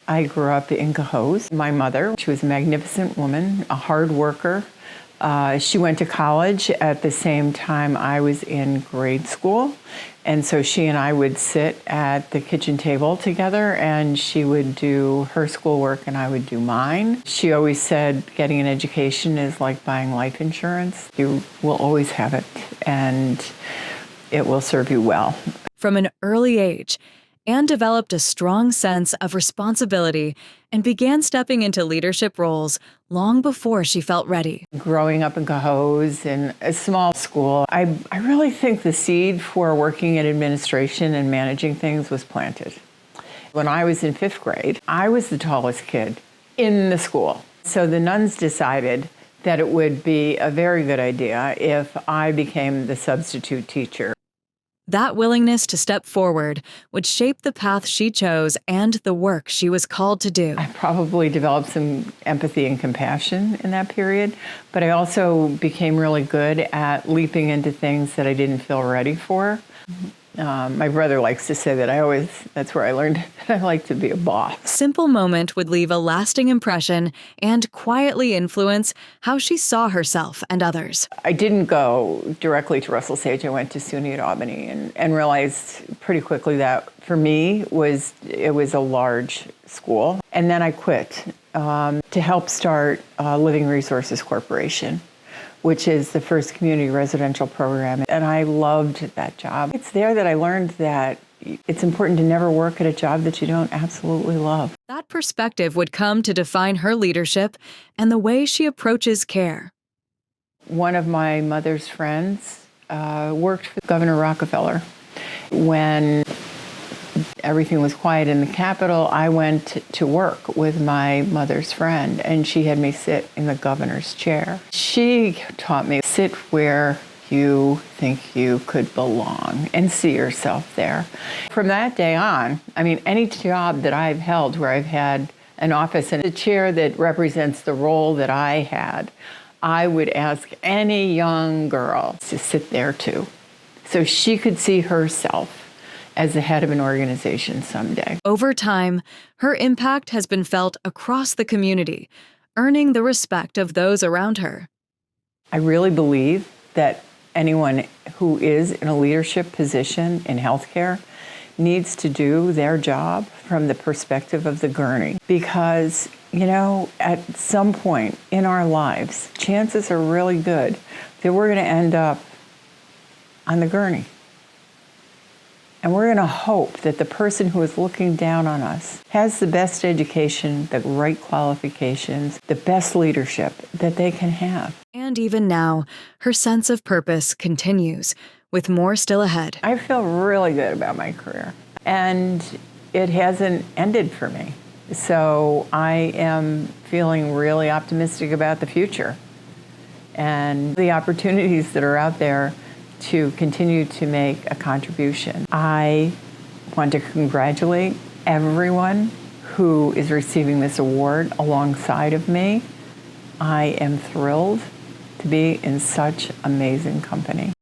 I grew up in Cohoes. My mother, she was a magnificent woman, a hard worker. She went to college at the same time I was in grade school. And so she and I would sit at the kitchen table together, and she would do her schoolwork and I would do mine. She always said getting an education is like buying life insurance. You will always have it, and it will serve you well. From an early age, Anne developed a strong sense of responsibility and began stepping into leadership roles long before she felt ready. Growing up in Cohoes in a small school, I really think the seed for working in administration and managing things was planted. When I was in 5th grade, I was the tallest kid in the school. So the nuns decided that it would be a very good idea if I became the substitute teacher. That willingness to step forward would shape the path she chose and the work she was called to do. I probably developed some empathy and compassion in that period, but I also became really good at leaping into things that I didn't feel ready for. My brother likes to say that that's where I learned that I like to be a boss. Simple moment would leave a lasting impression and quietly influence how she saw herself and others. I didn't go directly to Russell Sage. I went to SUNY at Albany and realized pretty quickly that for me it was a large school. And then I quit to help start Living Resources Corporation, which is the first community residential program. And I loved that job. It's there that I learned that it's important to never work at a job that you don't absolutely love. That perspective would come to define her leadership and the way she approaches care. One of my mother's friends worked for Governor Rockefeller. When everything was quiet in the Capitol, I went to work with my mother's friend, and she had me sit in the governor's chair. She taught me, sit where you think you could belong and see yourself there. From that day on, any job that I've held where I've had an office and a chair that represents the role that I had, I would ask any young girl to sit there too, so she could see herself as the head of an organization someday. Over time, her impact has been felt across the community, earning the respect of those around her. I really believe that anyone who is in a leadership position in healthcare needs to do their job from the perspective of the gurney. Because, at some point in our lives, chances are really good that we're going to end up on the gurney. And we're going to hope that the person who is looking down on us has the best education, the right qualifications, the best leadership that they can have. And even now, her sense of purpose continues, with more still ahead. I feel really good about my career, and it hasn't ended for me. So I am feeling really optimistic about the future and the opportunities that are out there to continue to make a contribution. I want to congratulate everyone who is receiving this award alongside of me. I am thrilled to be in such amazing company.